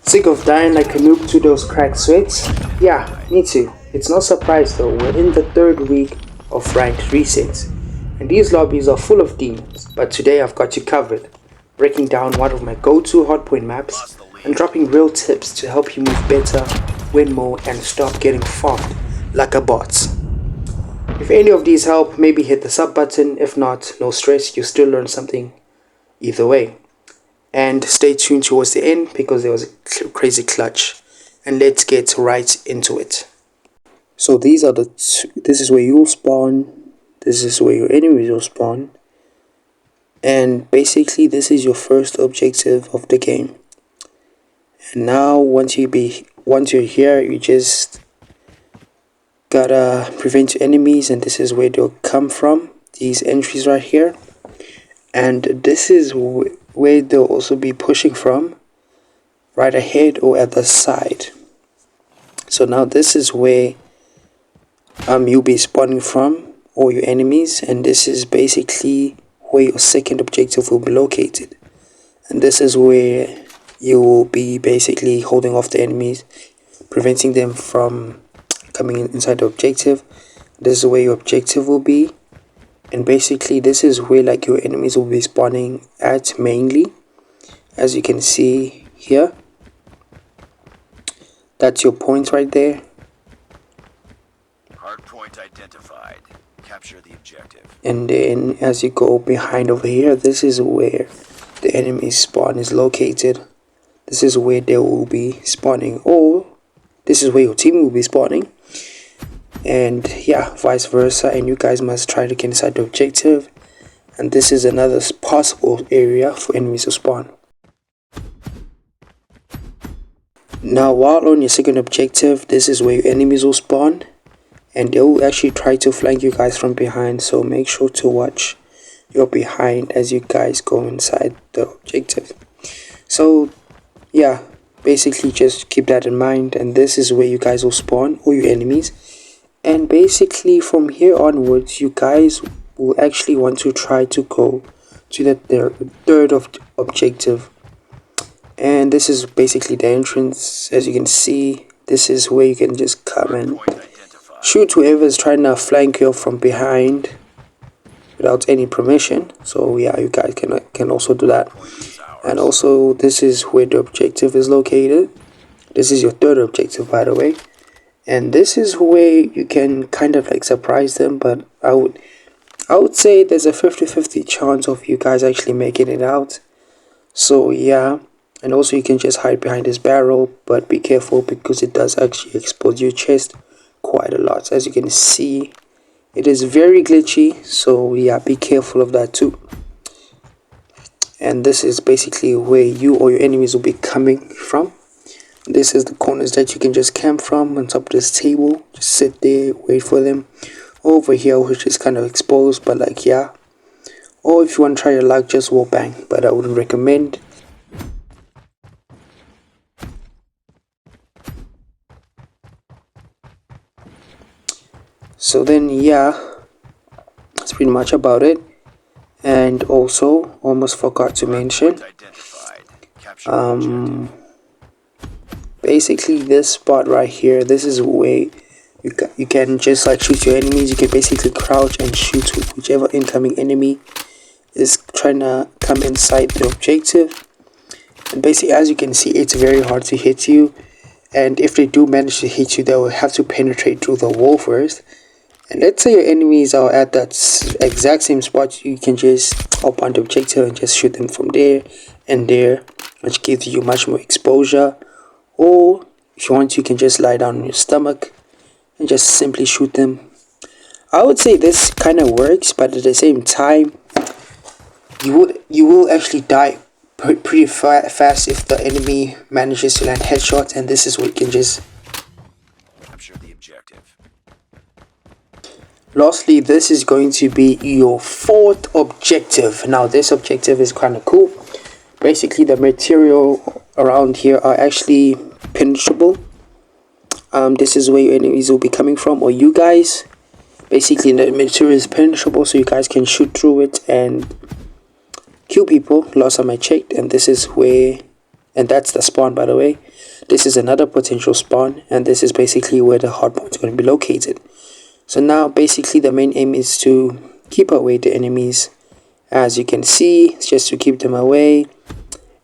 Sick of dying like a noob to those cracked sweats? Yeah, me too. It's no surprise though, we're in the third week of ranked resets, and these lobbies are full of demons, but today I've got you covered, breaking down one of my go-to hardpoint maps and dropping real tips to help you move better, win more, and stop getting farmed like a bot. If any of these help, maybe hit the sub button. If not, no stress, you still learn something either way. And stay tuned towards the end because there was a crazy clutch, and let's get right into it. So these are this is where you'll spawn, this is where your enemies will spawn, and basically this is your first objective of the game. And now once you're here, you just gotta prevent your enemies, and this is where they'll come from, these entries right here, and this is where they'll also be pushing from, right ahead or at the side. So now this is where you'll be spawning from, or your enemies, and this is basically where your second objective will be located, and this is where you will be basically holding off the enemies, preventing them from coming inside the objective. This is where your objective will be, and basically this is where like your enemies will be spawning at mainly, as you can see here. That's your point right there. Hardpoint identified. Capture the objective. And then as you go behind over here, this is where the enemy spawn is located. This is where they will be spawning, or this is where your team will be spawning, and yeah, vice versa. And you guys must try to get inside the objective, and this is another possible area for enemies to spawn. Now while on your second objective, this is where your enemies will spawn, and they will actually try to flank you guys from behind, so make sure to watch your behind as you guys go inside the objective. So yeah, basically just keep that in mind, and this is where you guys will spawn, or your enemies. And basically from here onwards, you guys will actually want to try to go to the third objective, and this is basically the entrance. As you can see, this is where you can just come and shoot whoever is trying to flank you from behind without any permission. So yeah, you guys can also do that. And also this is where the objective is located. This is your third objective, by the way, and this is where you can kind of like surprise them, but I would say there's a 50-50 chance of you guys actually making it out. So yeah, and also you can just hide behind this barrel, but be careful because it does actually expose your chest quite a lot. As you can see, it is very glitchy, so yeah, be careful of that too. And this is basically where you or your enemies will be coming from. This is the corners that you can just camp from on top of this table. Just sit there, wait for them. Over here, which is kind of exposed, but like yeah. Or if you want to try your luck, just wall bang, but I wouldn't recommend. So then yeah, that's pretty much about it. And also, almost forgot to mention, basically this spot right here, this is where you can just like shoot your enemies. You can basically crouch and shoot whichever incoming enemy is trying to come inside the objective. And basically, as you can see, it's very hard to hit you, and if they do manage to hit you, they will have to penetrate through the wall first. And let's say your enemies are at that exact same spot, you can just hop on the objective and just shoot them from there and there, which gives you much more exposure. Or if you want, you can just lie down on your stomach and just simply shoot them. I would say this kind of works, but at the same time, you will actually die pretty fast if the enemy manages to land headshots, and this is where you can just capture the objective. Lastly, this is going to be your fourth objective. Now this objective is kind of cool. Basically the material around here are actually penetrable. This is where your enemies will be coming from, or you guys. Basically the material is penetrable, so you guys can shoot through it and kill people last time I checked. And this is where And that's the spawn, by the way. This is another potential spawn, and this is basically where the hardpoint is going to be located. So now basically the main aim is to keep away the enemies. As you can see, just to keep them away.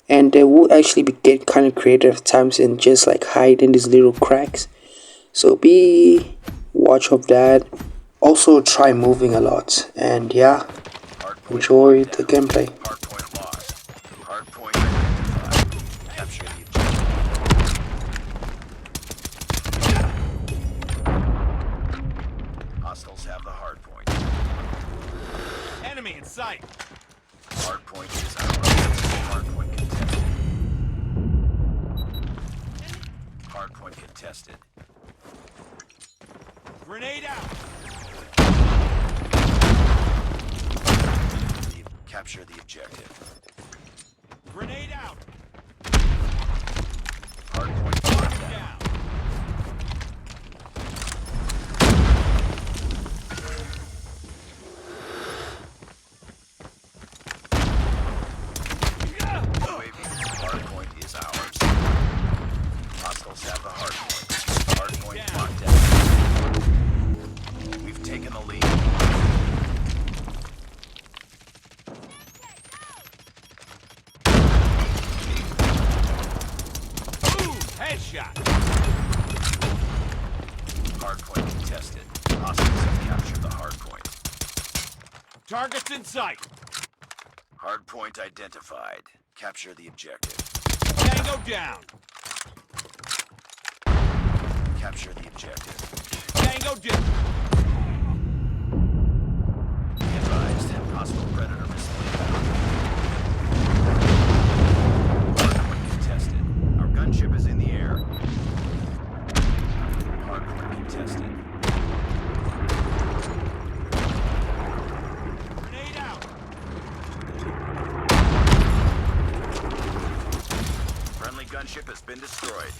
And they will actually get kind of creative at times and just like hide in these little cracks. So be watch of that. Also try moving a lot, and yeah, enjoy the gameplay. Hardpoint lost. Hardpoint identified. Capture the objective. Hostiles have the hardpoint. Enemy in sight. Hardpoint is ours. Hardpoint contested. Hardpoint contested. Grenade out. Capture the objective. Grenade out. Hardpoint locked down. Down. Hardpoint is ours. Hostiles have the hardpoint. Hardpoint Down. locked down. We've taken the lead. Boom. Headshot. Hardpoint contested. Hostiles have captured the hardpoint. Targets in sight. Hardpoint identified. Capture the objective. Tango down. Capture the objective. Tango down. Be advised, hostile predator missile inbound. Hardpoint contested. Our gunship is in the air. Hardpoint contested. Grenade out. Friendly gunship has been destroyed.